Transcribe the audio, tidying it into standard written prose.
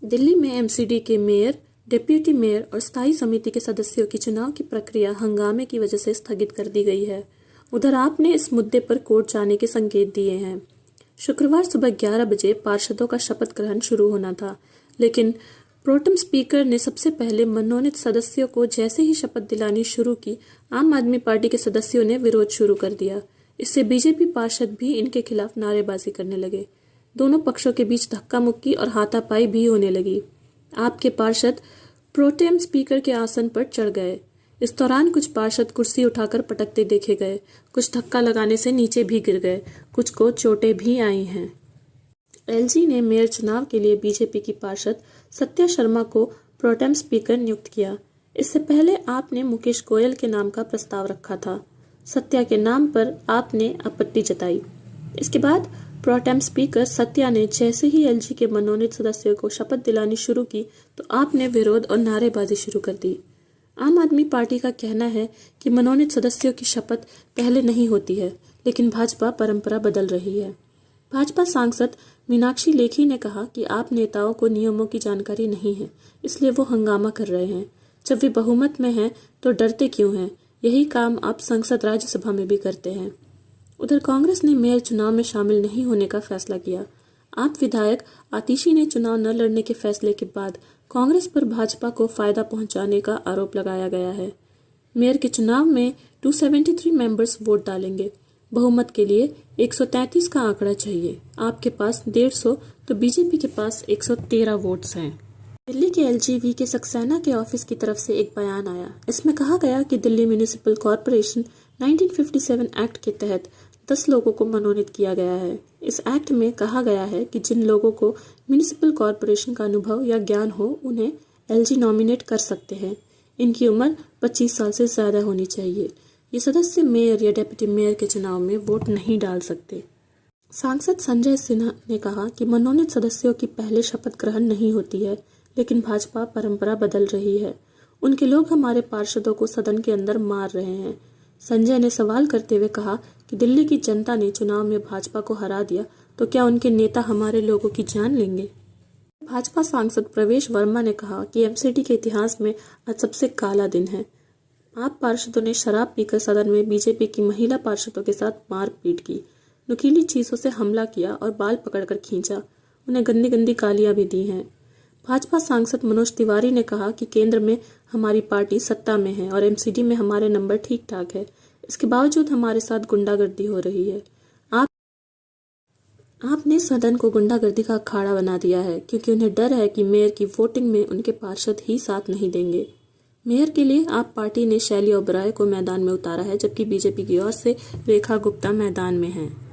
दिल्ली में एमसीडी के mayor, deputy mayor और स्थायी समिति के सदस्यों की चुनाव की प्रक्रिया हंगामे की वजह से स्थगित कर दी गई है। उधर आप ने इस मुद्दे पर कोर्ट जाने के संकेत दिए हैं। शुक्रवार सुबह 11 बजे पार्षदों का शपथ ग्रहण शुरू होना था, लेकिन प्रोटेम स्पीकर ने सबसे पहले मनोनीत सदस्यों को जैसे ही शपथ दिलानी शुरू की, आम आदमी पार्टी के सदस्यों ने विरोध शुरू कर दिया। इससे बीजेपी पार्षद भी इनके खिलाफ नारेबाजी करने लगे। दोनों पक्षों के बीच धक्का मुक्की और हाथापाई भी होने लगी। आपके पार्षद प्रोटेम स्पीकर के आसन पर चढ़ गए। इस दौरान कुछ पार्षद कुर्सी उठाकर पटकते देखे गए, कुछ धक्का लगाने से नीचे भी गिर गए, कुछ को चोटें भी आई हैं। एलजी ने मेयर चुनाव के लिए बीजेपी की पार्षद सत्या शर्मा को प्रोटेम स्पीकर नियुक्त किया। इससे पहले आपने मुकेश गोयल के नाम का प्रस्ताव रखा था। सत्या के नाम पर आपने आपत्ति जताई। इसके बाद प्रोटेम स्पीकर सत्या ने जैसे ही एलजी के मनोनीत सदस्यों को शपथ दिलानी शुरू की, तो आपने विरोध और नारेबाजी शुरू कर दी। आम आदमी पार्टी का कहना है कि मनोनीत सदस्यों की शपथ पहले नहीं होती है, लेकिन भाजपा परंपरा बदल रही है। भाजपा सांसद मीनाक्षी लेखी ने कहा कि आप नेताओं को नियमों की जानकारी नहीं है, इसलिए वो हंगामा कर रहे हैं। जब वे बहुमत में हैं तो डरते क्यों हैं? यही काम आप संसद राज्यसभा में भी करते हैं। उधर कांग्रेस ने मेयर चुनाव में शामिल नहीं होने का फैसला किया। आप विधायक आतिशी ने चुनाव न लड़ने के फैसले के बाद कांग्रेस पर भाजपा को फायदा पहुंचाने का आरोप लगाया गया है। मेयर के चुनाव में 273 मेंबर्स वोट डालेंगे। बहुमत के लिए 133 का आंकड़ा चाहिए। आपके पास 150 तो बीजेपी के पास 113 वोट्स हैं। दिल्ली के एलजी के सक्सेना के ऑफिस की तरफ से एक बयान आया। इसमें कहा गया कि दिल्ली म्यूनिसिपल कॉरपोरेशन 1957 एक्ट के तहत 10 लोगों को मनोनीत किया गया है। इस एक्ट में कहा गया है कि जिन लोगों को म्यूनिसिपल कॉरपोरेशन का अनुभव या ज्ञान हो, उन्हें एलजी नॉमिनेट कर सकते हैं। इनकी उम्र 25 साल से ज्यादा होनी चाहिए। ये सदस्य मेयर या डिप्टी मेयर के चुनाव में वोट नहीं डाल सकते। सांसद संजय सिन्हा ने कहा कि मनोनीत सदस्यों की पहले शपथ ग्रहण नहीं होती है, लेकिन भाजपा परंपरा बदल रही है। उनके लोग हमारे पार्षदों को सदन के अंदर मार रहे हैं। संजय ने सवाल करते हुए कहा कि दिल्ली की जनता ने चुनाव में भाजपा को हरा दिया, तो क्या उनके नेता हमारे लोगों की जान लेंगे? भाजपा सांसद प्रवेश वर्मा ने कहा कि एमसीडी के इतिहास में आज सबसे काला दिन है। आप पार्षदों ने शराब पीकर सदन में बीजेपी की महिला पार्षदों के साथ मारपीट की, नुकीली चीजों से हमला किया और बाल पकड़कर खींचा। उन्हें गंदी गंदी गालियां भी दी हैं। भाजपा सांसद मनोज तिवारी ने कहा कि केंद्र में हमारी पार्टी सत्ता में है और एमसीडी में हमारे नंबर ठीक ठाक है। इसके बावजूद हमारे साथ गुंडागर्दी हो रही है। आपने सदन को गुंडागर्दी का अखाड़ा बना दिया है, क्योंकि उन्हें डर है कि मेयर की वोटिंग में उनके पार्षद ही साथ नहीं देंगे। मेयर के लिए आप पार्टी ने शैली ओबराय को मैदान में उतारा है, जबकि बीजेपी की ओर से रेखा गुप्ता मैदान में हैं।